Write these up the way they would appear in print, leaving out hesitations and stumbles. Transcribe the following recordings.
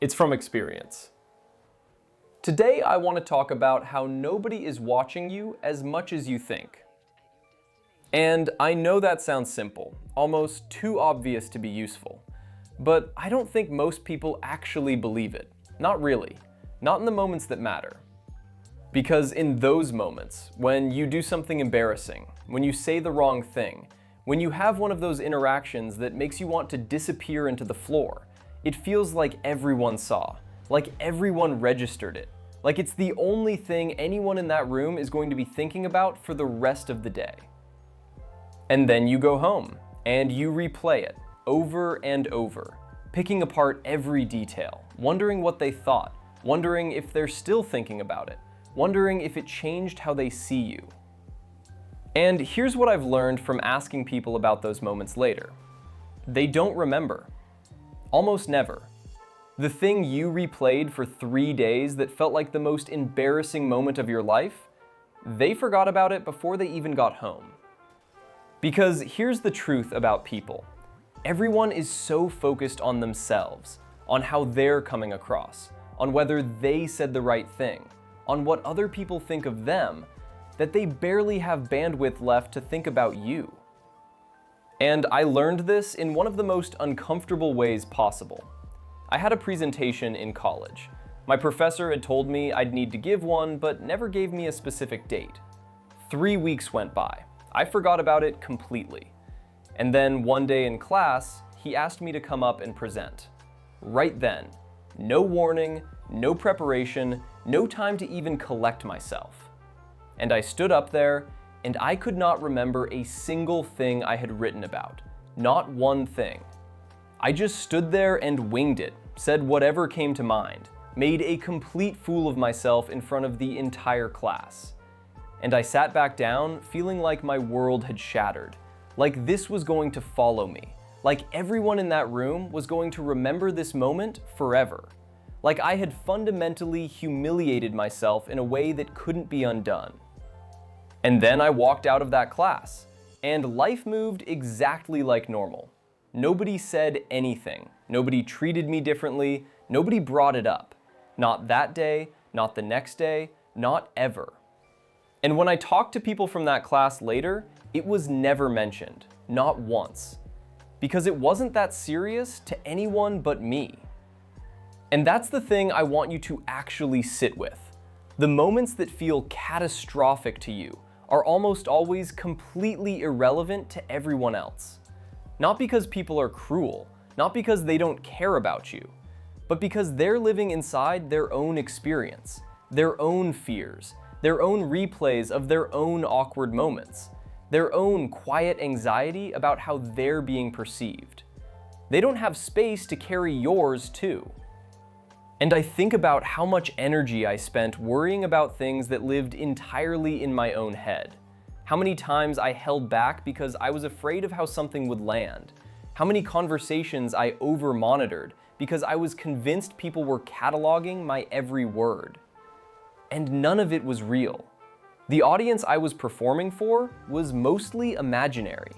It's from experience. Today I want to talk about how nobody is watching you as much as you think. And I know that sounds simple, almost too obvious to be useful. But I don't think most people actually believe it. Not really. Not in the moments that matter. Because in those moments, when you do something embarrassing, when you say the wrong thing, when you have one of those interactions that makes you want to disappear into the floor, it feels like everyone saw, like everyone registered it, like it's the only thing anyone in that room is going to be thinking about for the rest of the day. And then you go home, and you replay it, over and over, picking apart every detail, wondering what they thought, wondering if they're still thinking about it, wondering if it changed how they see you. And here's what I've learned from asking people about those moments later. They don't remember. Almost never. The thing you replayed for 3 days that felt like the most embarrassing moment of your life, they forgot about it before they even got home. Because here's the truth about people. Everyone is so focused on themselves, on how they're coming across, on whether they said the right thing, on what other people think of them, that they barely have bandwidth left to think about you. And I learned this in one of the most uncomfortable ways possible. I had a presentation in college. My professor had told me I'd need to give one, but never gave me a specific date. 3 weeks went by. I forgot about it completely. And then one day in class, he asked me to come up and present. Right then. No warning, no preparation, no time to even collect myself. And I stood up there, and I could not remember a single thing I had written about. Not one thing. I just stood there and winged it, said whatever came to mind, made a complete fool of myself in front of the entire class. And I sat back down feeling like my world had shattered, like this was going to follow me, like everyone in that room was going to remember this moment forever, like I had fundamentally humiliated myself in a way that couldn't be undone. And then I walked out of that class, and life moved exactly like normal. Nobody said anything. Nobody treated me differently. Nobody brought it up. Not that day, not the next day, not ever. And when I talked to people from that class later, it was never mentioned. Not once. Because it wasn't that serious to anyone but me. And that's the thing I want you to actually sit with. The moments that feel catastrophic to you are almost always completely irrelevant to everyone else. Not because people are cruel, not because they don't care about you, but because they're living inside their own experience, their own fears, their own replays of their own awkward moments, their own quiet anxiety about how they're being perceived. They don't have space to carry yours too. And I think about how much energy I spent worrying about things that lived entirely in my own head. How many times I held back because I was afraid of how something would land. How many conversations I over-monitored because I was convinced people were cataloging my every word. And none of it was real. The audience I was performing for was mostly imaginary.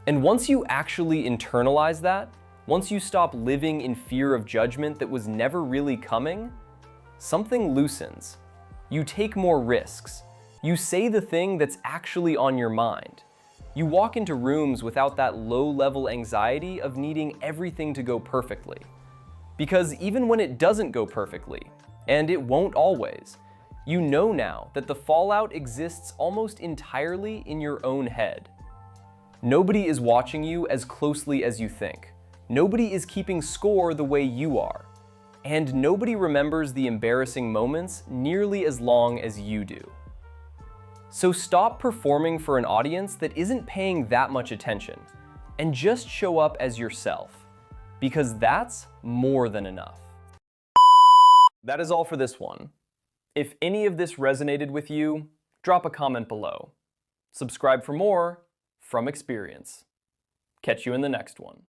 And once you actually internalize that, once you stop living in fear of judgment that was never really coming, something loosens. You take more risks. You say the thing that's actually on your mind. You walk into rooms without that low-level anxiety of needing everything to go perfectly. Because even when it doesn't go perfectly, and it won't always, you know now that the fallout exists almost entirely in your own head. Nobody is watching you as closely as you think. Nobody is keeping score the way you are. And nobody remembers the embarrassing moments nearly as long as you do. So stop performing for an audience that isn't paying that much attention, and just show up as yourself, because that's more than enough. That is all for this one. If any of this resonated with you, drop a comment below. Subscribe for more from experience. Catch you in the next one.